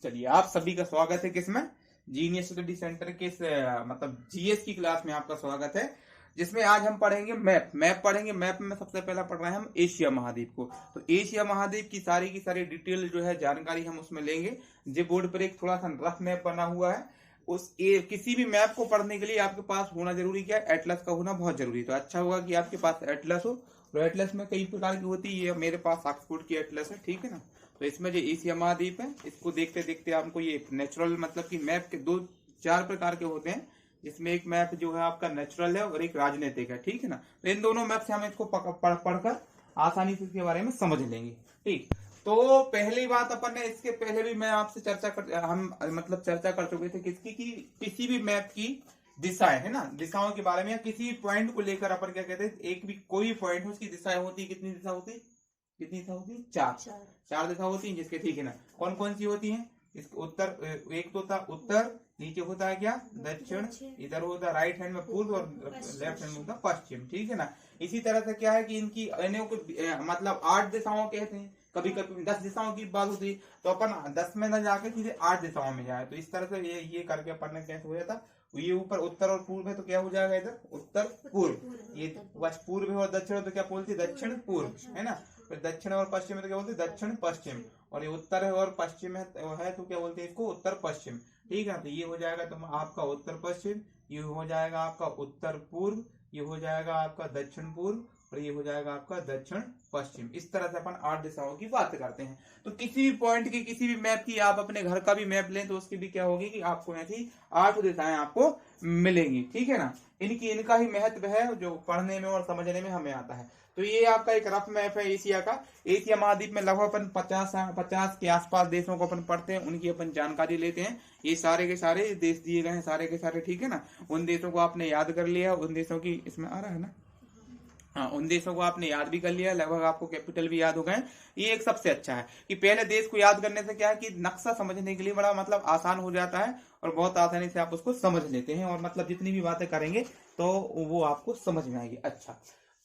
चलिए, आप सभी का स्वागत है किसमें, जीनियस स्टडी सेंटर के मतलब जीएस की क्लास में आपका स्वागत है। जिसमें आज हम पढ़ेंगे मैप पढ़ेंगे। मैप में सबसे पहला पढ़ रहे हैं हम एशिया महाद्वीप को। तो एशिया महाद्वीप की सारी डिटेल जो है जानकारी हम उसमें लेंगे। जो बोर्ड पर एक थोड़ा सा रफ मैप बना हुआ है, किसी भी मैप को पढ़ने के लिए आपके पास होना जरूरी क्या है, एटलस का होना बहुत जरूरी। तो अच्छा होगा कि आपके पास एटलस हो। तो एटलस में कई प्रकार की होती है, मेरे पास ऑक्सफोर्ड की एटलस है, ठीक है ना। तो इसमें जो एशिया महाद्वीप है, इसको देखते देखते आपको ये नेचुरल मतलब कि मैप के दो चार प्रकार के होते हैं, जिसमें एक मैप जो है आपका नेचुरल है और एक राजनीतिक है, ठीक है ना। तो इन दोनों मैप से हम इसको पढ़कर आसानी से इसके बारे में समझ लेंगे। ठीक, तो पहली बात अपन ने, इसके पहले भी मैं आपसे चर्चा कर चुके थे किसकी की किसी भी मैप की दिशाएं है ना, दिशाओं के बारे में, या किसी पॉइंट को लेकर अपन क्या कहते हैं, एक भी कोई पॉइंट है उसकी दिशाएं होती है। कितनी दिशा होती है, कितनी दिशा होती है, चार दिशा होती है जिसके, ठीक है ना। कौन कौन सी होती है, इसके उत्तर, एक तो था उत्तर, नीचे होता है क्या दक्षिण, इधर होता है राइट हैंड में पूर्व और लेफ्ट हैंड में होता है पश्चिम, ठीक है ना। इसी तरह से क्या है कि इनकी इन्हें को मतलब 8 दिशाओं कहते हैं। कभी कभी 10 दिशाओं की बात होती है, तो अपन 10 में न जाके सीधे 8 दिशाओं में जाए। तो इस तरह से ये करके अपन ने कैसे हो जाता, ये ऊपर उत्तर और पूर्व है तो क्या हो जाएगा, इधर उत्तर पूर्व, ये बस पूर्व है और दक्षिण है तो क्या बोलते हैं, दक्षिण पूर्व, है ना। फिर दक्षिण और पश्चिम है तो क्या बोलते हैं, दक्षिण पश्चिम। और ये उत्तर है और पश्चिम है तो क्या बोलते हैं इसको, उत्तर पश्चिम, ठीक है। तो ये हो जाएगा तो आपका उत्तर पश्चिम, ये हो जाएगा आपका उत्तर पूर्व, ये हो जाएगा आपका दक्षिण पूर्व, और ये हो जाएगा आपका दक्षिण पश्चिम। इस तरह से अपन 8 दिशाओं की बात करते हैं। तो किसी भी पॉइंट की, किसी भी मैप की, आप अपने घर का भी मैप लें तो उसकी भी क्या होगी कि आपको ऐसी 8 दिशाएं आपको मिलेंगी, ठीक है ना। इनका ही महत्व है जो पढ़ने में और समझने में हमें आता है। तो ये आपका एक रफ मैप है एशिया का। एशिया महाद्वीप में लगभग अपन 50 के आसपास देशों को अपन पढ़ते हैं, उनकी अपन जानकारी लेते हैं। ये सारे के सारे देश दिए गए हैं, सारे के सारे, ठीक है ना। उन देशों को आपने याद कर लिया, उन देशों की इसमें आ रहा है ना, हाँ, उन देशों को आपने याद भी कर लिया, लगभग आपको कैपिटल भी याद हो गए। ये एक सबसे अच्छा है कि पहले देश को याद करने से क्या है कि नक्शा समझने के लिए बड़ा मतलब आसान हो जाता है, और बहुत आसानी से आप उसको समझ लेते हैं, और मतलब जितनी भी बातें करेंगे तो वो आपको समझ में आएगी। अच्छा,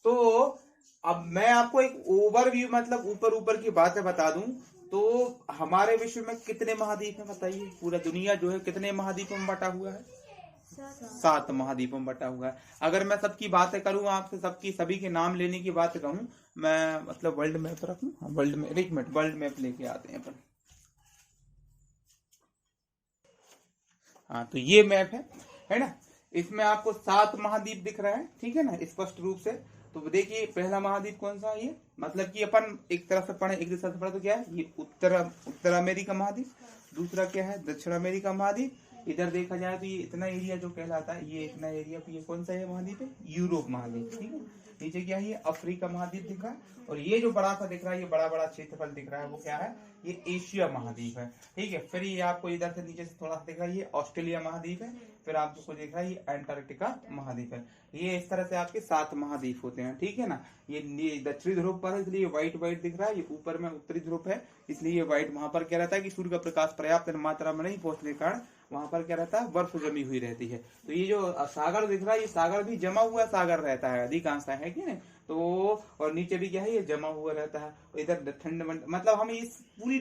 तो अब मैं आपको एक ओवरव्यू मतलब ऊपर ऊपर की बातें बता दूं। तो हमारे विश्व में कितने महाद्वीप हैं बताइए, पूरा दुनिया जो है कितने महाद्वीपों में बटा हुआ है, 7 महाद्वीपों में बटा हुआ है। अगर मैं सबकी बातें करूं आपसे, सभी के नाम लेने की बात कहूं, मैं मतलब वर्ल्ड मैप रखूं, हाँ वर्ल्ड मैप, एक मिनट वर्ल्ड मैप लेके आते हैं अपन। हाँ, तो ये मैप है ना। इसमें आपको 7 महाद्वीप दिख रहे हैं, ठीक है ना, स्पष्ट रूप से। तो देखिए पहला महाद्वीप कौन सा है, ये मतलब कि अपन एक तरफ से पढ़े, एक दिशा से पढ़े तो क्या है, ये उत्तर अमेरिका महाद्वीप। दूसरा क्या है, दक्षिण अमेरिका महाद्वीप। इधर देखा जाए तो ये इतना एरिया जो कहलाता है, ये इतना एरिया, ये कौन सा है महाद्वीप है, यूरोप महाद्वीप, ठीक है। नीचे क्या है, ये अफ्रीका महाद्वीप दिख रहा है। और ये जो बड़ा सा दिख रहा है, ये बड़ा बड़ा क्षेत्रफल दिख रहा है, वो क्या है, ये एशिया महाद्वीप है, ठीक है। फिर ये आपको इधर से नीचे से थोड़ा सा दिख रहा है, ये ऑस्ट्रेलिया महाद्वीप है। फिर आपको दिख रहा है ये अंटार्कटिका महाद्वीप है। ये इस तरह से आपके 7 महाद्वीप होते हैं, ठीक है ना। ये दक्षिणी ध्रुव पर है इसलिए व्हाइट व्हाइट दिख रहा है, ये ऊपर में उत्तरी ध्रुव है इसलिए ये व्हाइट। वहां पर क्या रहता है कि सूर्य का प्रकाश पर्याप्त मात्रा में नहीं पहुंचने के कारण वहां पर क्या रहता है, बर्फ जमी हुई रहती है। तो ये जो सागर दिख रहा है, ये सागर भी जमा हुआ सागर रहता है अधिकांश, है कि नहीं। तो और नीचे भी क्या है, ये जमा हुआ रहता है। इधर ठंड मतलब हम इस पूरी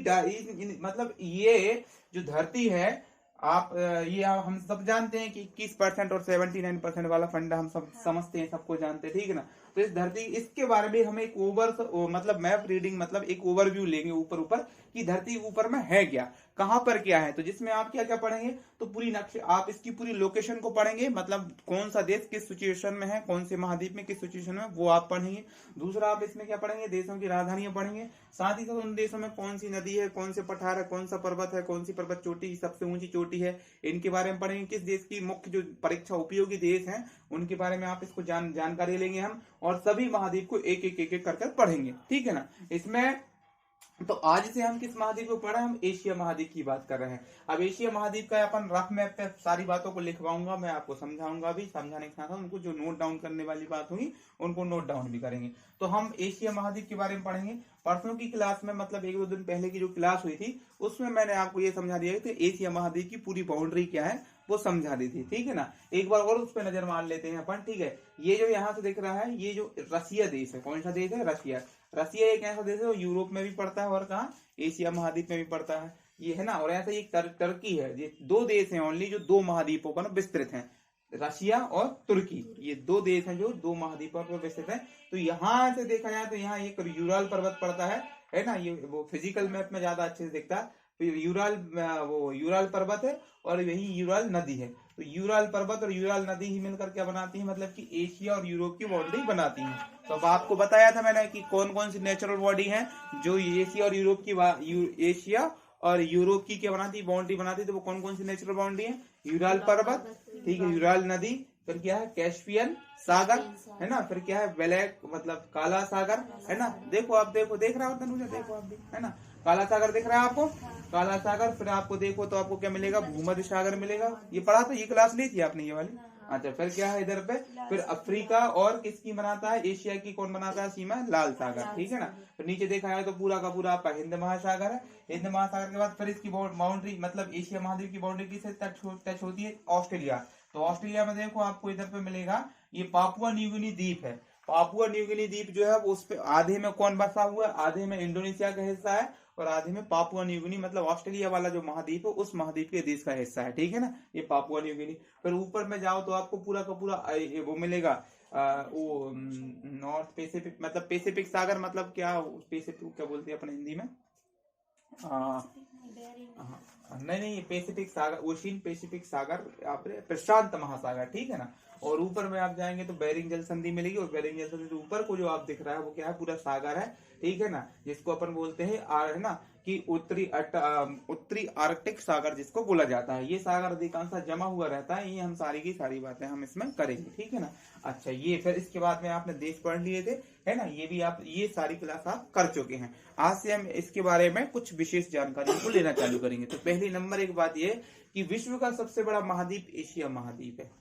मतलब ये जो धरती है, हम सब जानते हैं कि 21% और 79% वाला फंडा हम सब समझते हैं, सबको जानते हैं, ठीक है ना। तो इस धरती, इसके बारे में हम एक मतलब मैप रीडिंग मतलब एक ओवरव्यू लेंगे ऊपर ऊपर कि धरती ऊपर में है क्या, कहां पर क्या है। तो जिसमें आप क्या क्या पढ़ेंगे, तो पूरी नक्शे, आप इसकी पूरी लोकेशन को पढ़ेंगे, मतलब कौन सा देश किस सिचुएशन में है, कौन से महाद्वीप में किस सिचुएशन में, वो आप पढ़ेंगे। दूसरा आप इसमें क्या पढ़ेंगे, देशों की राजधानियां पढ़ेंगे। साथ ही साथ उन देशों में कौन सी नदी है, कौन से पठार है, कौन सा पर्वत है, कौन सी पर्वत चोटी सबसे ऊंची चोटी है, इनके बारे में पढ़ेंगे। किस देश की मुख्य जो परीक्षा उपयोगी देश हैं उनके बारे में आप इसको जानकारी लेंगे हम, और सभी महाद्वीप को एक एक एक कर पढ़ेंगे, ठीक है ना। इसमें तो आज से हम किस महाद्वीप को पढ़ा, हम एशिया महाद्वीप की बात कर रहे हैं। अब एशिया महाद्वीप का अपन रफ मैप पे सारी बातों को लिखवाऊंगा, मैं आपको समझाऊंगा भी, समझाने के साथ उनको जो नोट डाउन करने वाली बात होगी उनको नोट डाउन भी करेंगे। तो हम एशिया महाद्वीप के बारे में पढ़ेंगे। परसों की क्लास में मतलब 1-2 दिन पहले की जो क्लास हुई थी उसमें मैंने आपको ये समझा दिया कि एशिया महाद्वीप की पूरी बाउंड्री क्या है वो समझा दी थी, ठीक है ना। एक बार और उस पर नजर मार लेते हैं अपन, ठीक है। ये जो यहाँ से दिख रहा है, ये जो रसिया देश है, कौन सा देश है, रसिया। रसिया एक ऐसा देश है जो यूरोप में भी पड़ता है और कहा, एशिया महाद्वीप में भी पड़ता है। ये है ना, और ऐसा एक टर्की है। ये दो देश हैं ओनली जो दो महाद्वीपों पर विस्तृत हैं, रशिया और तुर्की। ये दो देश हैं जो दो महाद्वीपों पर विस्तृत हैं। तो यहाँ से देखा जाए तो यहाँ एक यूराल पर्वत पड़ता है ना, ये वो फिजिकल मैप में ज्यादा अच्छे से दिखता है। तो यूराल पर्वत है और यही यूराल नदी है। तो यूराल पर्वत और यूराल नदी ही मिलकर क्या बनाती है, मतलब कि एशिया और यूरोप की बाउंड्री बनाती है। तो अब आपको बताया था मैंने कि कौन कौन सी नेचुरल बॉडी है जो एशिया और यूरोप की एशिया और यूरोप की क्या बनाती है, बाउंड्री बनाती है। तो वो कौन कौन सी नेचुरल बाउंड्री है, यूराल पर्वत, ठीक है, यूराल नदी, फिर क्या है कैस्पियन सागर, है ना, फिर क्या है ब्लैक मतलब काला सागर, है ना। देखो आप देख रहा हो तनुजा, देखो आप है ना, काला सागर दिख रहा है आपको, काला सागर। फिर आपको देखो तो आपको क्या मिलेगा, भूमध्य सागर मिलेगा। ये पढ़ा तो, ये क्लास ली थी आपने ये वाली। अच्छा, फिर क्या है इधर पे, फिर अफ्रीका और किसकी बनाता है, एशिया की कौन बनाता है सीमा, लाल सागर, ठीक है ना। फिर नीचे देखा है तो पूरा का पूरा आपका हिंद महासागर है। हिंद महासागर के बाद फिर इसकी बाउंड्री मतलब एशिया महाद्वीप की बाउंड्री किससे टच होती है, ऑस्ट्रेलिया। तो ऑस्ट्रेलिया में देखो आपको इधर पे मिलेगा ये पापुआ न्यूगिनी द्वीप है। पापुआ न्यूगिनी द्वीप जो है उस पे आधे में कौन बसा हुआ है, आधे में इंडोनेशिया का हिस्सा है और आधे में पापुआ न्यूगिनी मतलब ऑस्ट्रेलिया वाला जो महाद्वीप है उस महाद्वीप के देश का हिस्सा है, ठीक है ना, ये पापुआ न्यूगिनी। फिर ऊपर में जाओ तो आपको पूरा का पूरा वो मिलेगा वो नॉर्थ पैसिफिक मतलब पैसिफिक सागर, मतलब क्या पैसिफिक क्या बोलते हैं अपने हिंदी में, नहीं पैसिफिक सागर, ओशियन पैसिफिक सागर, प्रशांत महासागर, ठीक है ना। और ऊपर में आप जाएंगे तो बेरिंग जल संधि मिलेगी और बेरिंग जल संधि ऊपर को जो आप दिख रहा है वो क्या है, पूरा सागर है, ठीक है ना, जिसको अपन बोलते हैं है ना कि उत्तरी आर्कटिक सागर जिसको बोला जाता है। ये सागर अधिकांश जमा हुआ रहता है। ये हम सारी की सारी बातें हम इसमें करेंगे, ठीक है ना। अच्छा, ये फिर इसके बाद में आपने देश पढ़ लिए थे, है ना, ये भी आप ये सारी क्लास आप कर चुके हैं। आज से हम इसके बारे में कुछ विशेष जानकारी को लेना चालू करेंगे। तो पहली नंबर एक बात ये कि विश्व का सबसे बड़ा महाद्वीप एशिया महाद्वीप है।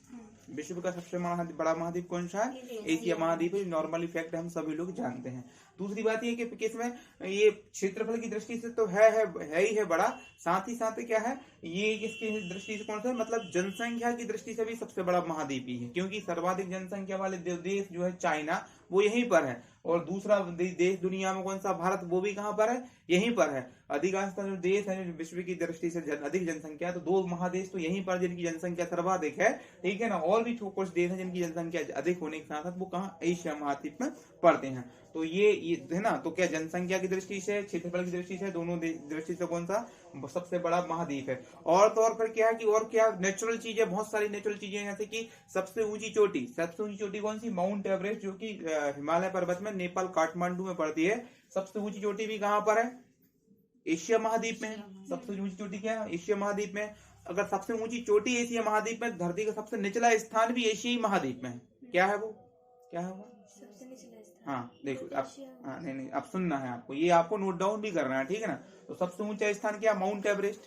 विश्व का सबसे बड़ा महाद्वीप कौन सा है, एशिया महाद्वीप है। नॉर्मली फैक्ट हम सभी लोग जानते हैं। दूसरी बात ये कि किसमें ये क्षेत्रफल की दृष्टि से तो है ही है बड़ा, साथ ही साथ क्या है ये किसकी दृष्टि से कौन सा है, मतलब जनसंख्या की दृष्टि से भी सबसे बड़ा महाद्वीप ही है, क्योंकि सर्वाधिक जनसंख्या वाले देश जो है चाइना वो यहीं पर है, और दूसरा देश दुनिया में कौन सा, भारत, वो भी कहाँ पर है, यहीं पर है। अधिकांश जो देश है विश्व की दृष्टि से अधिक जनसंख्या, तो दो महादेश तो यहीं पर जिनकी जनसंख्या सर्वाधिक है, ठीक है ना। और भी कुछ देश है जिनकी जनसंख्या अधिक होने के साथ साथ वो कहाँ, एशिया महाद्वीप में पड़ते हैं। तो ये है ना, तो क्या जनसंख्या की दृष्टि से, क्षेत्रफल की दृष्टि से, दोनों दृष्टि से कौन सा सबसे बड़ा महाद्वीप है। और तो और फिर क्या है कि और क्या नेचुरल चीजें, बहुत सारी नेचुरल चीजें, जैसे कि सबसे ऊंची चोटी कौन सी, माउंट एवरेस्ट, जो कि हिमालय पर्वत में नेपाल काठमांडू में पड़ती है। सबसे ऊंची चोटी भी कहाँ पर है, एशिया महाद्वीप में है। सबसे ऊंची चोटी क्या है, एशिया महाद्वीप में। अगर सबसे ऊंची चोटी एशिया महाद्वीप में, धरती का सबसे निचला स्थान भी एशियाई महाद्वीप में है। क्या है वो, क्या है वो, सबसे निचला स्थान, हाँ देखो आप, हाँ नहीं अब सुनना है आपको, ये आपको नोट डाउन भी करना है, ठीक है ना। तो सबसे ऊंचा स्थान क्या, माउंट एवरेस्ट,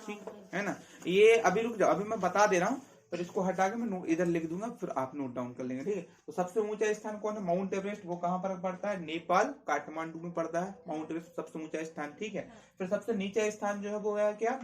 ठीक है ना। ये अभी रुक जाओ, अभी मैं बता दे रहा हूँ, फिर इसको हटा के मैं इधर लिख दूंगा, फिर आप नोट डाउन कर लेंगे, ठीक है। तो सबसे ऊंचा स्थान कौन है, माउंट एवरेस्ट, वो कहाँ पर पड़ता है, नेपाल काठमांडू में पड़ता है माउंट एवरेस्ट, सबसे ऊंचा स्थान, ठीक है। फिर सबसे नीचा स्थान जो है वो है क्या,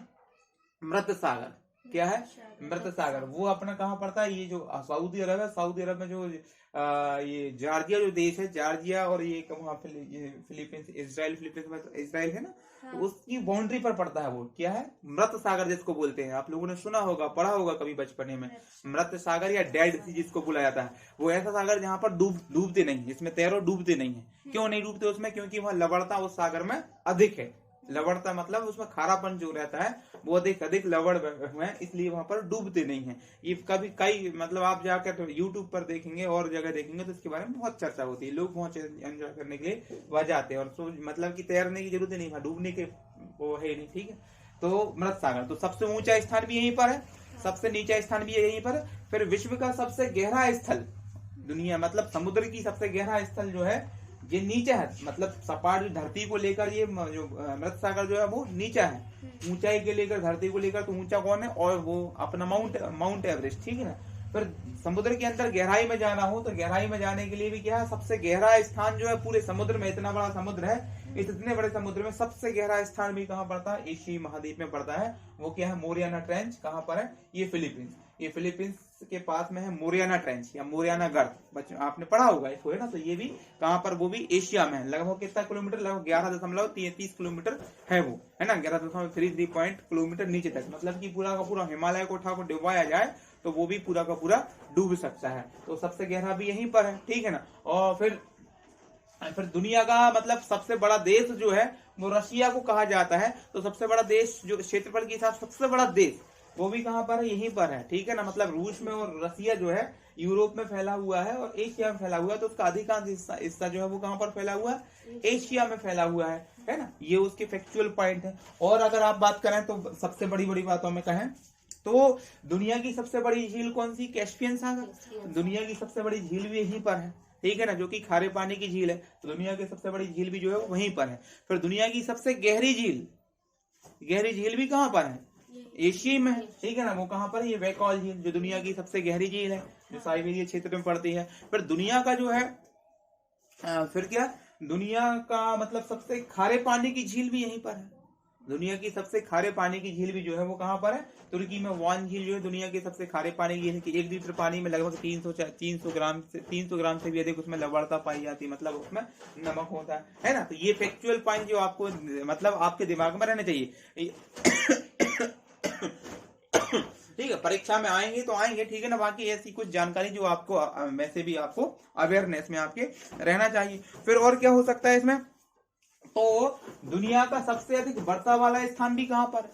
मृत सागर। क्या है, मृत सागर, वो अपना कहाँ पड़ता है, ये जो सऊदी अरब है, सऊदी अरब में जो ये जॉर्जिया जो देश है, जॉर्जिया और ये वहाँ फिलीपींस, इसराइल है ना, तो उसकी बाउंड्री पर पड़ता है वो। क्या है, मृत सागर जिसको बोलते हैं, आप लोगों ने सुना होगा, पढ़ा होगा कभी बचपने में, मृत सागर या डेड सी जिसको बुलाया जाता है। वो ऐसा सागर जहाँ पर डूबते नहीं, जिसमें तैरो डूबते नहीं है। क्यों नहीं डूबते उसमें, क्योंकि वहाँ लवणता उस सागर में अधिक है। लवणता मतलब उसमें खारापन जो रहता है वो अधिक लवण है, इसलिए वहां पर डूबते नहीं है। ये कभी कई मतलब आप जाकर यूट्यूब पर देखेंगे और जगह देखेंगे तो इसके बारे में बहुत चर्चा होती है, लोग बहुत एंजॉय करने के लिए वह जाते हैं, और मतलब कि तैरने की जरूरत नहीं है, डूबने के वो है नहीं, ठीक है। तो मृत सागर, तो सबसे ऊंचा स्थान भी यहीं पर है, सबसे नीचा स्थान भी यहीं पर है। फिर विश्व का सबसे गहरा स्थल दुनिया, मतलब समुद्र की सबसे गहरा स्थल जो है ये नीचा है, मतलब सपाट धरती को लेकर ये जो मृत सागर जो है वो नीचा है, ऊंचाई के लेकर, धरती को लेकर तो ऊंचा कौन है, और वो अपना माउंट एवरेस्ट, ठीक है ना। फिर समुद्र के अंदर गहराई में जाना हो तो गहराई में जाने के लिए भी क्या है, सबसे गहरा स्थान जो है पूरे समुद्र में, इतना बड़ा समुद्र है, इस इतने बड़े समुद्र में सबसे गहरा स्थान भी कहाँ पड़ता है, एशियाई महाद्वीप में पड़ता है। वो क्या है, मोरियाना ट्रेंच, कहाँ पर है, ये फिलीपींस के पास में है मोरियाना ट्रेंच या मोरियाना गर्त, बच्चों आपने पढ़ा होगा इसको, है ना। तो ये भी कहाँ पर, वो भी एशिया में है। लगभग कितना किलोमीटर, लगभग 11.33 किलोमीटर है वो, है ना। 11.33 किलोमीटर नीचे तक, मतलब कि पूरा का पूरा हिमालय को उठा को डुबाया जाए तो वो भी पूरा का पूरा डूब सकता है। तो सबसे गहरा भी यहीं पर है, ठीक है ना। और फिर दुनिया का मतलब सबसे बड़ा देश जो है वो रशिया को कहा जाता है। तो सबसे बड़ा देश जो क्षेत्रफल के हिसाब से सबसे बड़ा देश वो भी कहाँ पर है, यहीं पर है, ठीक है ना। मतलब रूस में, और रशिया जो है यूरोप में फैला हुआ है और एशिया में फैला हुआ है। तो उसका अधिकांश हिस्सा जो है वो कहाँ पर फैला हुआ है, एशिया में फैला हुआ है ना। ये उसके फैक्चुअल पॉइंट है। और अगर आप बात करें तो सबसे बड़ी बड़ी बातों में कहें तो दुनिया की सबसे बड़ी झील कौन सी, कैस्पियन सागर। दुनिया की सबसे बड़ी झील भी यहीं पर है, ठीक है ना, जो कि खारे पानी की झील है। तो दुनिया की सबसे बड़ी झील भी जो है वहीं पर है। फिर दुनिया की सबसे गहरी झील भी कहाँ पर है, एशिया में है, ठीक है ना। वो कहाँ पर है, ये बैकॉल झील, जो दुनिया की सबसे गहरी झील है, जो साइबेरिया क्षेत्र में पड़ती है। फिर दुनिया का जो है फिर क्या, दुनिया का मतलब सबसे खारे पानी की झील भी यहीं पर है। दुनिया की सबसे खारे पानी की झील भी जो है वो कहाँ पर है, तुर्की में वान झील जो है दुनिया की सबसे खारे पानी की झील की 1 लीटर पानी में लगभग 300 ग्राम से भी अधिक उसमें लवणता पाई जाती है, मतलब उसमें नमक होता है ना। तो ये फैक्चुअल पॉइंट जो आपको मतलब आपके दिमाग में रहने चाहिए। ठीक है, परीक्षा में आएंगे तो आएंगे, ठीक है ना। बाकी ऐसी कुछ जानकारी जो आपको वैसे भी आपको अवेयरनेस में आपके रहना चाहिए। फिर और क्या हो सकता है इसमें, तो दुनिया का सबसे अधिक वर्षा वाला स्थान भी कहाँ पर है,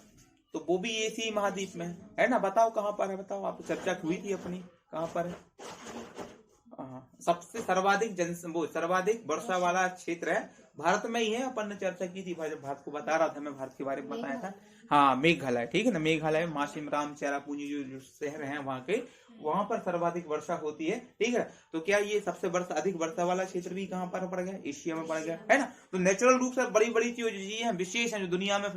तो वो भी एशिया महाद्वीप में है ना। बताओ कहाँ पर है, बताओ, आप चर्चा हुई थी अपनी, कहाँ पर है। सबसे सर्वाधिक वर्षा वाला क्षेत्र है भारत में ही है। अपन ने चर्चा की थी, भारत को बता रहा था मैं, भारत के बारे में बताया था। हाँ, मेघालय, ठीक है ना। मेघालय माशिमराम, चेरापूंजी जो शहर हैं वहां के, वहां पर सर्वाधिक वर्षा होती है, ठीक है। तो क्या ये सबसे अधिक वर्षा वाला क्षेत्र भी कहाँ पर पड़ गया, एशिया में पड़ गया, है ना। तो नेचुरल रूप से बड़ी बड़ी चीजें विशेष है जो दुनिया में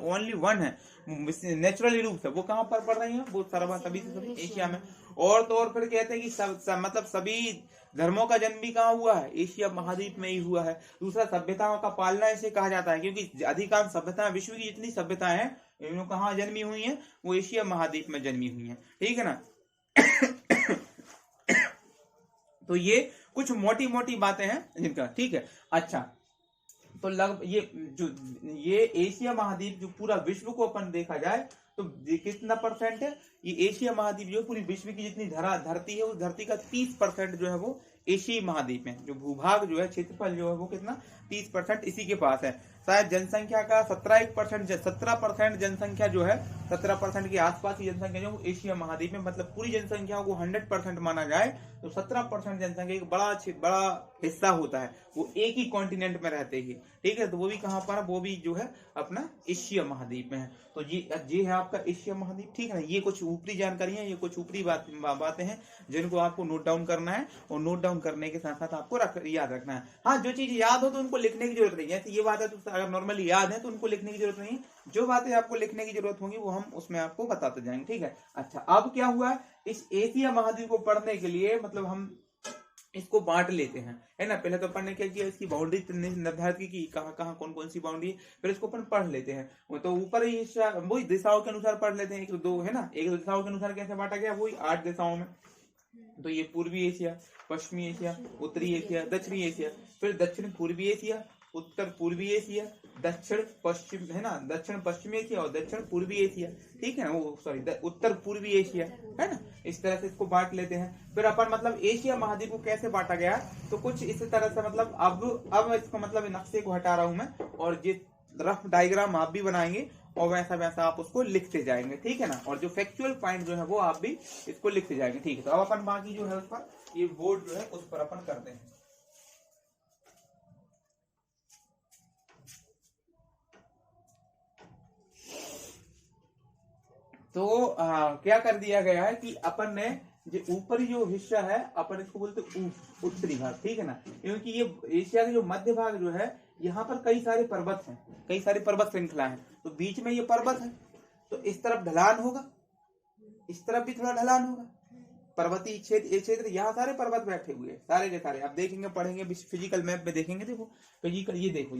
ओनली वन है नेचुरली रूप से, वो कहाँ पर पड़ रही है, वो सभी एशिया में। और तो और फिर कहते हैं कि मतलब सभी धर्मों का जन्म भी कहाँ हुआ है, एशिया महाद्वीप में ही हुआ है। दूसरा, सभ्यताओं का पालना इसे कहा जाता है, क्योंकि अधिकांश सभ्यता, विश्व की जितनी सभ्यताएं हैं इन्हों कहाँ जन्मी हुई हैं, वो एशिया महाद्वीप में जन्मी हुई हैं, ठीक है ना। तो ये कुछ मोटी मोटी बातें हैं जिनका, ठीक है। अच्छा, तो ये एशिया महाद्वीप जो पूरा विश्व को अपन देखा जाए तो कितना परसेंट है, ये एशिया महाद्वीप जो पूरी विश्व की जितनी धरती है, उस धरती का 30% जो है वो एशियाई महाद्वीप में, जो भूभाग जो है, क्षेत्रफल जो है वो कितना 30% इसी के पास है। शायद जनसंख्या का 17% जनसंख्या जो है, 17% के आसपास की जनसंख्या जो है एशिया महाद्वीप में, मतलब पूरी जनसंख्या को 100% माना जाए तो 17% जनसंख्या एक बड़ा हिस्सा होता है, वो एक ही कॉन्टिनेंट में रहते ही, ठीक है। तो वो भी कहाँ पर है, वो भी जो है अपना एशिया महाद्वीप में है। तो ये है आपका एशिया महाद्वीप, ठीक है ना। ये कुछ ऊपरी जानकारी है, ये कुछ ऊपरी बातें हैं जिनको आपको नोट डाउन करना है, और नोट डाउन करने के साथ साथ आपको याद रखना है। हाँ, जो चीज याद हो तो उनको लिखने की जरूरत नहीं है, ये बात है तो अगर नॉर्मली याद है तो उनको लिखने की जरूरत नहीं, जो बातें आपको लिखने की जरूरत होगी वो हम उसमें आपको बताते जाएंगे, ठीक है। अच्छा, अब क्या हुआ, इस एशिया महाद्वीप को पढ़ने के लिए मतलब हम इसको बांट लेते हैं, है ना। पहले तो अपन ने क्या किया, इसकी बाउंड्री निर्धारित की कहाँ कहाँ कौन कौन सी बाउंड्री है, फिर इसको अपन पढ़ लेते हैं। वो तो ऊपर ही वही दिशाओं के अनुसार पढ़ लेते हैं, 1 2 है ना। 1 2 दिशाओं के अनुसार कैसे बांटा गया, वही 8 दिशाओं में। तो ये पूर्वी एशिया, पश्चिमी एशिया, उत्तरी एशिया, दक्षिणी एशिया, फिर दक्षिण पूर्वी एशिया, उत्तर पूर्वी एशिया, दक्षिण पश्चिम, है ना, दक्षिण पश्चिमी एशिया और दक्षिण पूर्वी एशिया, ठीक है ना। वो सॉरी, उत्तर पूर्वी एशिया, है ना। इस तरह से इसको बांट लेते हैं। फिर अपन मतलब एशिया महाद्वीप को कैसे बांटा गया, तो कुछ इसी तरह से, मतलब अब इसको मतलब नक्शे को हटा रहा हूं मैं, और ये रफ डायग्राम आप भी बनाएंगे और वैसा वैसा आप उसको लिखते जाएंगे, ठीक है ना। और जो फैक्चुअल पॉइंट जो है वो आप भी इसको लिखते जाएंगे, ठीक है। तो अब अपन बाकी जो है उस पर ये बोर्ड जो है उस पर अपन करते हैं। तो क्या कर दिया गया है कि अपन ने जो ऊपरी जो हिस्सा है अपन इसको बोलते उत्तरी भाग, ठीक है ना। क्योंकि ये एशिया का जो मध्य भाग जो है, यहाँ पर कई सारे पर्वत हैं, कई सारी पर्वत श्रृंखला है, तो बीच में ये पर्वत है, तो इस तरफ ढलान होगा, इस तरफ भी थोड़ा ढलान होगा, पर्वतीय क्षेत्र यहाँ सारे पर्वत बैठे हुए सारे के सारे। आप देखेंगे, पढ़ेंगे फिजिकल मैप में देखेंगे, देखो फिजिकल, ये देखो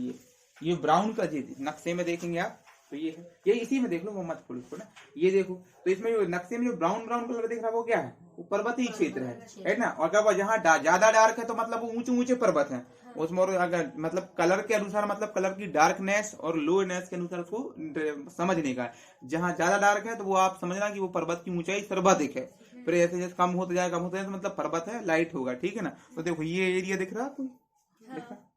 ये ब्राउन का नक्शे में देखेंगे आप, तो ये है, ये इसी में देख लो, वो मत खोलो इसको ना, ये देखो। तो इसमें जो नक्शे में जो ब्राउन ब्राउन कलर दिख रहा है वो क्या है, वो पर्वतीय क्षेत्र है ना। और अगर जहाँ ज्यादा डार्क है तो मतलब वो ऊंचे ऊंचे पर्वत है उसमें। और अगर मतलब कलर के अनुसार, मतलब कलर की डार्कनेस और लोनेस के अनुसार उसको समझने का है। जहाँ ज्यादा डार्क है तो वो आप समझना कि वो पर्वत की ऊंचाई सर्वाधिक है। फिर ऐसे जैसे कम होता जाए तो मतलब पर्वत है, लाइट होगा, ठीक है ना। तो देखो ये एरिया दिख रहा है आपको, दिख रहा है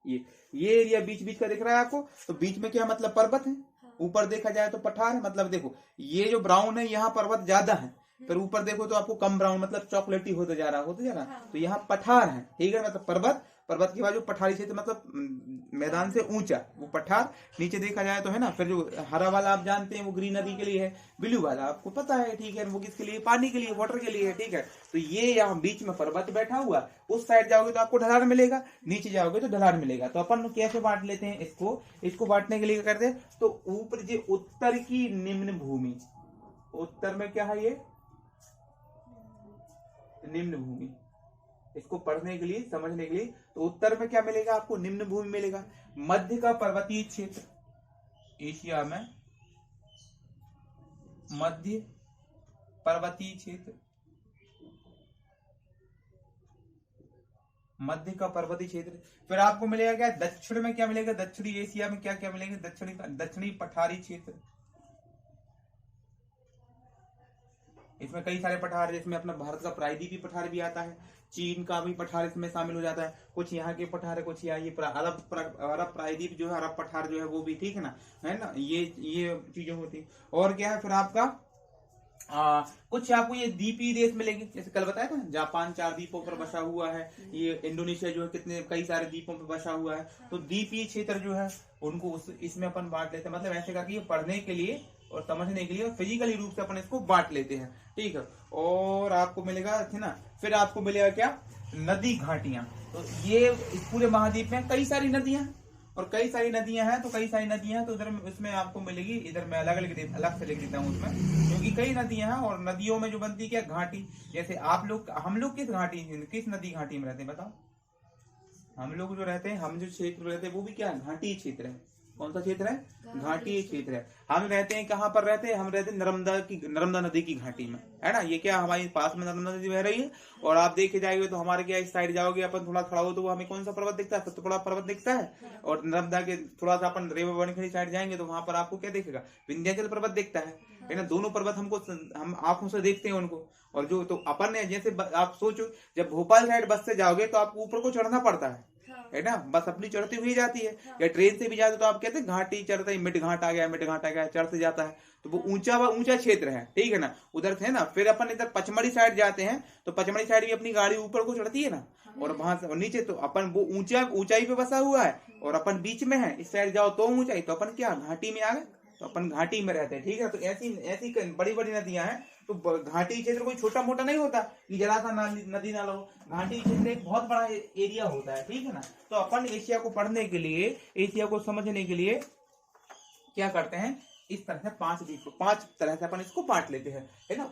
ये एरिया बीच बीच का दिख रहा है आपको। तो बीच में क्या मतलब पर्वत है, ऊपर देखा जाए तो पठार है। मतलब देखो ये जो ब्राउन है यहाँ पर्वत ज्यादा है, फिर ऊपर देखो तो आपको कम ब्राउन मतलब चॉकलेटी होते जा रहा तो यहाँ पठार है, ठीक है। मतलब पर्वत के बाद जो पठारी क्षेत्र मतलब मैदान से ऊंचा वो पठार। नीचे देखा जाए तो है ना। फिर जो हरा वाला आप जानते हैं वो ग्रीन नदी के लिए है, ब्लू वाला आपको पता है, ठीक है, वो किसके लिए, पानी के लिए, वाटर के लिए है, ठीक है। तो ये यहाँ बीच में पर्वत बैठा हुआ, उस साइड जाओगे तो आपको ढलान मिलेगा, नीचे जाओगे तो ढलान मिलेगा। तो अपन कैसे बांट लेते हैं इसको बांटने के लिए क्या करते हैं, तो ऊपर जो उत्तर की निम्न भूमि, उत्तर में क्या है ये निम्न भूमि, इसको पढ़ने के लिए, समझने के लिए, तो उत्तर में क्या मिलेगा आपको, निम्न भूमि मिलेगा। मध्य का पर्वतीय क्षेत्र, एशिया में मध्य पर्वतीय क्षेत्र, मध्य का पर्वतीय क्षेत्र। फिर आपको मिलेगा क्या, दक्षिण में क्या मिलेगा, दक्षिणी एशिया में क्या क्या मिलेगा, दक्षिणी पठारी क्षेत्र। इसमें कई सारे पठार, जिसमें अपना भारत का प्रायद्वीपीय पठार भी आता है, चीन का भी पठार इसमें शामिल हो जाता है। कुछ यहाँ के पठार है, कुछ यहाँ ये अरब प्रायद्वीप जो है, अरब पठार जो है वो भी, ठीक है ना, है ना। ये चीजें होती है। और क्या है फिर आपका कुछ आपको ये द्वीपीय देश मिलेंगे, जैसे कल बताया था जापान 4 द्वीपों पर बसा हुआ है, ये इंडोनेशिया जो है कितने कई सारे द्वीपों पर बसा हुआ है। तो द्वीपीय क्षेत्र जो है उनको इसमें अपन बांट लेते हैं। मतलब ऐसे करके ये पढ़ने के लिए और समझने के लिए और फिजिकली रूप से अपन इसको बांट लेते हैं, ठीक है। और आपको मिलेगा, है ना, फिर आपको मिलेगा क्या, नदी घाटियां। तो ये इस पूरे महाद्वीप में कई सारी नदियां और कई सारी नदियां हैं, तो कई सारी नदियां हैं, तो उधर इसमें आपको मिलेगी। इधर मैं अलग से लिख देता हूँ उसमें, क्योंकि कई नदियां हैं और नदियों में जो बनती क्या, घाटी। जैसे हम लोग किस नदी घाटी में रहते हैं बताओ। हम लोग जो रहते हैं, हम जो क्षेत्र में रहते हैं वो भी क्या घाटी क्षेत्र है। कौन सा क्षेत्र है, घाटी क्षेत्र है। हम रहते हैं कहाँ पर रहते हैं, हम रहते हैं नर्मदा नदी की घाटी में, है ना। ये क्या हमारे पास में नर्मदा नदी बह रही है। और आप देखे जाएंगे तो हमारे क्या, इस साइड जाओगे अपन थोड़ा खड़ा हो तो हमें कौन सा पर्वत दिखता है, सतपुड़ा पर्वत दिखता है। और नर्मदा के थोड़ा सा अपन रेवा बनखड़ी साइड जाएंगे तो वहां पर आपको क्या दिखेगा, विंध्याचल पर्वत दिखता है ना। दोनों पर्वत हम आंखों से देखते हैं उनको। और जो तो अपन ने जैसे आप सोचो, जब भोपाल साइड बस से जाओगे तो आपको ऊपर को चढ़ना पड़ता है ना, बस अपनी चढ़ती हुई जाती है। या ट्रेन से भी जाते तो आप कहते हैं घाटी चढ़ते ही मिड घाट आ गया चढ़ते जाता है। तो वो ऊंचा क्षेत्र है, ठीक है ना, उधर से ना। फिर अपन इधर पचमढ़ी साइड जाते हैं तो पचमढ़ी साइड भी अपनी गाड़ी ऊपर को चढ़ती है ना, और वहां से नीचे तो अपन वो ऊंचाई पे बसा हुआ है और अपन बीच में है। इस साइड जाओ तो ऊंचाई, तो अपन क्या घाटी में आ गए, तो अपन घाटी में रहते हैं, ठीक है। तो ऐसी बड़ी बड़ी नदियां हैं। तो घाटी क्षेत्र कोई छोटा मोटा नहीं होता कि जरा सा नदी नाला हो। घाटी क्षेत्र एक बहुत बड़ा एरिया होता है, ठीक है ना। तो अपन एशिया को पढ़ने के लिए, एशिया को समझने के लिए क्या करते हैं, इस तरह से 5 तरह से अपन इसको बांट लेते हैं, है ना।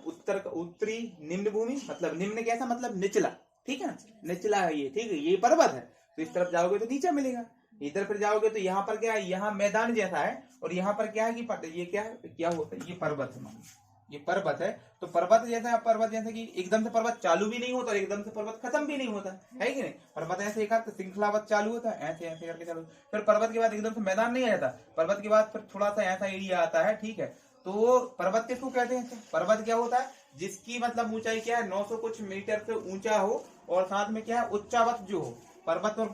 उत्तरी निम्न भूमि, मतलब निम्न कैसा, मतलब निचला, ठीक है, निचला है ये, ठीक है, ये पर्वत है। तो इस तरफ जाओगे तो नीचा मिलेगा, इधर फिर जाओगे तो यहाँ पर क्या है, यहाँ मैदान जैसा है। और यहाँ पर क्या है कि ये क्या होता है, ये पर्वत है, ये पर्वत है। तो पर्वत जैसा कि एकदम से पर्वत चालू भी नहीं होता और एकदम से पर्वत खत्म भी नहीं होता है कि नहीं। पर्वत ऐसे एक श्रृंखलावत चालू होता है, ऐसे ऐसे करके चालू। फिर पर्वत के बाद एकदम से मैदान नहीं आता, पर्वत के बाद फिर थोड़ा सा ऐसा एरिया आता है, ठीक है। तो पर्वत किसको कहते हैं, पर्वत क्या होता है, जिसकी मतलब ऊंचाई क्या है, 900 कुछ मीटर से ऊंचा हो और साथ में क्या है, उच्चावत जो हो। पर्वत और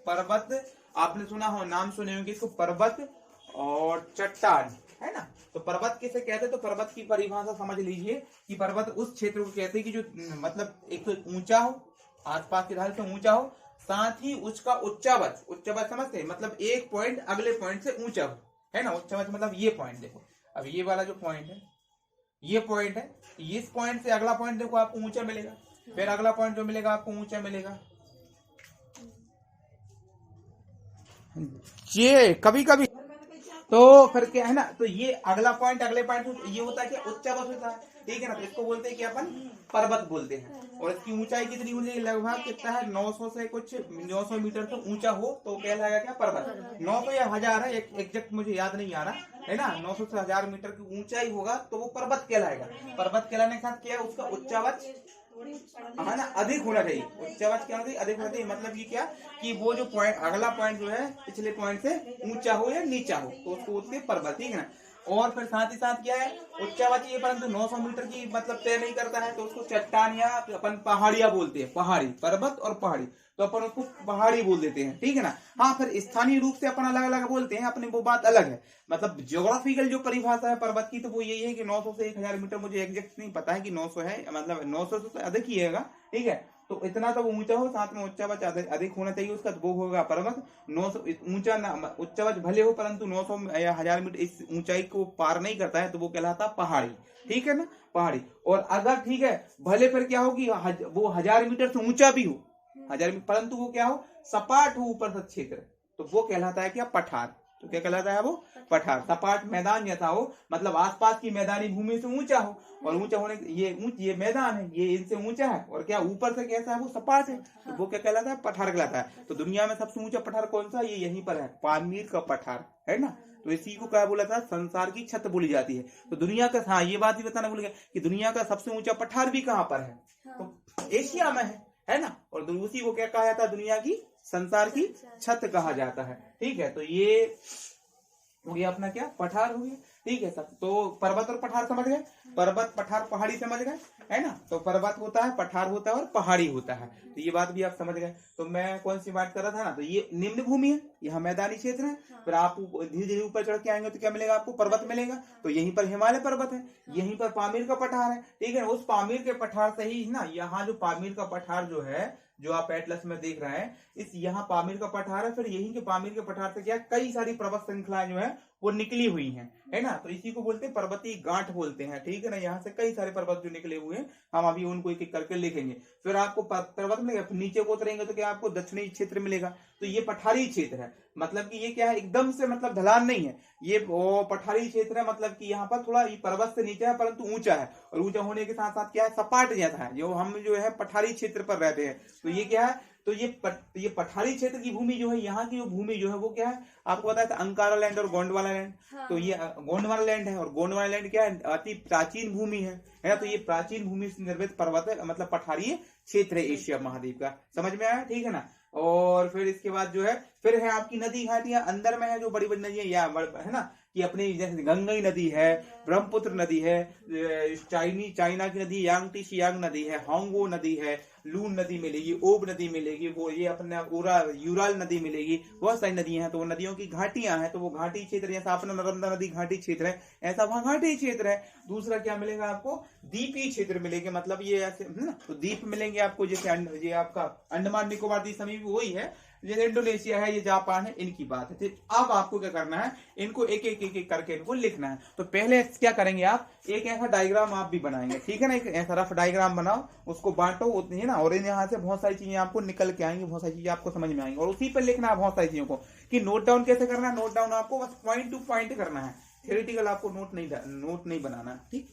पर्वत आपने सुना हो, नाम सुने होंगे इसको, पर्वत और चट्टान, है ना। तो पर्वत किसे कहते हैं, तो पर्वत की परिभाषा समझ लीजिए कि पर्वत उस क्षेत्र को कहते हैं कि जो मतलब एक तो ऊंचा हो, आसपास के ढाल से ऊंचा हो, साथ ही उसका उच्चावच समझते हैं, मतलब एक पॉइंट अगले पॉइंट से ऊंचा हो, है ना। उच्चावच मतलब ये पॉइंट देखो, अब ये वाला जो पॉइंट है, ये पॉइंट है, इस पॉइंट से अगला पॉइंट देखो आपको ऊंचा मिलेगा, फिर अगला पॉइंट जो मिलेगा आपको ऊंचा मिलेगा। ये कभी कभी तो फिर क्या है ना, तो ये अगला पॉइंट, अगले पॉइंट ये होता है कि उच्चावच होता है, ठीक है ना। तो इसको बोलते हैं कि अपन पर्वत बोलते हैं। और इसकी ऊंचाई कितनी होती है, लगभग कितना है 900 से कुछ 900 मीटर से ऊंचा हो तो कहलाएगा क्या, पर्वत। 900 या 1000 है, एग्जैक्ट मुझे याद नहीं आ रहा है ना, 900 से 1000 मीटर की ऊंचाई होगा तो वो पर्वत कहलाएगा। पर्वत कहलाने के साथ क्या है, उसका उच्चावच है ना अधिक होना चाहिए। उच्चावच क्या होना चाहिए, अधिक होना चाहिए। मतलब ये क्या कि वो जो पॉइंट, अगला पॉइंट जो है पिछले पॉइंट से ऊंचा हो या नीचा हो तो उसको बोलते हैं पर्वत, ठीक है ना। और फिर साथ ही साथ क्या है, उच्चावच ये परंतु 900 मीटर की मतलब तय नहीं करता है तो उसको चट्टान या अपन पहाड़ियां बोलते हैं। पहाड़ी, पर्वत और पहाड़ी, तो अपन उसको पहाड़ी बोल देते हैं, ठीक है ना। हाँ, फिर स्थानीय रूप से अपन अलग अलग बोलते हैं, अपनी वो बात अलग है। मतलब ज्योग्राफिकल जो परिभाषा है पर्वत की तो वो यही है कि 900 से 1000 मीटर, मुझे एग्जैक्ट नहीं पता है कि 900 है, मतलब 900 से तो अधिक ही है, ठीक है। तो इतना तो ऊंचा हो, साथ में उच्चावच अधिक होना चाहिए उसका, वो होगा पर्वत। 900 ऊंचा उच्चावच भले हो परंतु 900 या 1000 मीटर इस ऊंचाई को पार नहीं करता है तो वो कहलाता पहाड़ी, ठीक है ना, पहाड़ी। और अगर ठीक है भले फिर क्या होगी, वो 1000 मीटर से ऊंचा भी हो, 1000 मीटर, परंतु वो क्या हो, सपाट हो ऊपर से क्षेत्र, तो वो कहलाता है क्या, पठार। तो क्या कहलाता है वो, पठार। सपाट मैदान जैसा हो, मतलब आसपास की मैदानी भूमि से ऊंचा हो, और ऊंचा होने ये मैदान है, ये इनसे ऊंचा है, और क्या ऊपर से कैसा है, वो सपाट है, तो वो क्या कहलाता है, पठार कहलाता है। तो दुनिया में सबसे ऊंचा पठार कौन सा, ये यहीं पर है, पामीर का पठार, है ना। तो इसी को क्या बोला था, संसार की छत बोली जाती है। तो दुनिया का, हाँ ये बात भी बताना भूल गया कि दुनिया का सबसे ऊंचा पठार भी कहाँ पर है, तो एशिया में है ना। और उसी को क्या कहा जाता है, दुनिया की, संसार की छत कहा जाता है, ठीक है। तो ये हो गया अपना क्या, पठार हो गया, ठीक है सब। तो पर्वत और पठार समझ गए, पर्वत पठार पहाड़ी समझ गए, है ना। तो पर्वत होता है, पठार होता है और पहाड़ी होता है, तो ये बात भी आप समझ गए। तो मैं कौन सी बात कर रहा था ना, तो ये निम्न भूमि है, यहाँ मैदानी क्षेत्र है। फिर आप धीरे धीरे ऊपर चढ़ के आएंगे तो क्या मिलेगा आपको, पर्वत मिलेगा। तो यहीं पर हिमालय पर्वत है, यहीं पर पामीर का पठार है, ठीक है। उस पामीर के पठार से ही ना, यहाँ जो पामीर का पठार जो है, जो आप एटलस में देख रहे हैं, इस यहाँ पामीर का पठार है। फिर यहीं के पामीर के पठार से क्या, कई सारी पर्वत श्रृंखलाएं जो है वो निकली हुई हैं, है ना। तो इसी को बोलते हैं पर्वतीय गांठ बोलते हैं, ठीक है ना। यहाँ से कई सारे पर्वत जो निकले हुए हैं, हम अभी उनको एक एक करके लिखेंगे। फिर आपको पर्वत मिलेगा, नीचे को उतरेंगे तो क्या आपको दक्षिणी क्षेत्र मिलेगा। तो ये पठारी क्षेत्र है, मतलब कि ये क्या है, एकदम से मतलब ढलान नहीं है, ये वो पठारी क्षेत्र है। मतलब कि यहाँ पर थोड़ा ये पर्वत से नीचे है परंतु ऊंचा है, और ऊंचा होने के साथ साथ क्या है, सपाट जैसा है। जो हम जो है पठारी क्षेत्र पर रहते हैं, तो ये क्या है, तो ये पठारी क्षेत्र की भूमि जो है, यहाँ की जो भूमि जो है वो क्या है, आपको पता है अंकारा लैंड और गोंडवाना लैंड। हाँ। तो ये गोंडवाना लैंड है, और गोंडवाना लैंड क्या है, अति प्राचीन भूमि है ना। तो ये प्राचीन भूमि से निर्मित पर्वत है, मतलब पठारी क्षेत्र है एशिया महाद्वीप का, समझ में आया, ठीक है ना। और फिर इसके बाद जो है, फिर है आपकी नदी घाटियां अंदर में है, जो बड़ी बड़ी नदियां, या है ना, कि अपनी जैसे गंगई नदी है, ब्रह्मपुत्र नदी है, चाइना की नदी यांगटी शियांग नदी है, हांगो नदी है, लून नदी मिलेगी, ओब नदी मिलेगी, वो ये अपने यूराल नदी मिलेगी, बहुत सारी नदियां हैं। तो वो नदियों की घाटियां हैं, तो वो घाटी क्षेत्र, जैसा अपना नर्मदा नदी घाटी क्षेत्र है, ऐसा वहां घाटी क्षेत्र है। दूसरा क्या मिलेगा आपको, द्वीपीय क्षेत्र मिलेंगे, मतलब ये ऐसे है ना, तो द्वीप मिलेंगे आपको, जैसे ये आपका अंडमान निकोबार द्वीप समूह वही है, जैसे इंडोनेशिया है, ये जापान है, इनकी बात है। अब आपको क्या करना है, इनको एक एक करके इनको लिखना है। तो पहले क्या करेंगे आप, एक ऐसा डायग्राम आप भी बनाएंगे, ठीक है ना, एक ऐसा रफ डायग्राम बनाओ, उसको बांटो उतनी है ना, और यहाँ से बहुत सारी चीजें आपको निकल के आएंगी, बहुत सारी चीजें आपको समझ में आएंगी, और उसी पर लिखना है बहुत सारी चीजों को, कि नोट डाउन कैसे करना है। नोट डाउन आपको बस पॉइंट टू पॉइंट करना है, थ्योरेटिकल आपको नोट नहीं बनाना, ठीक।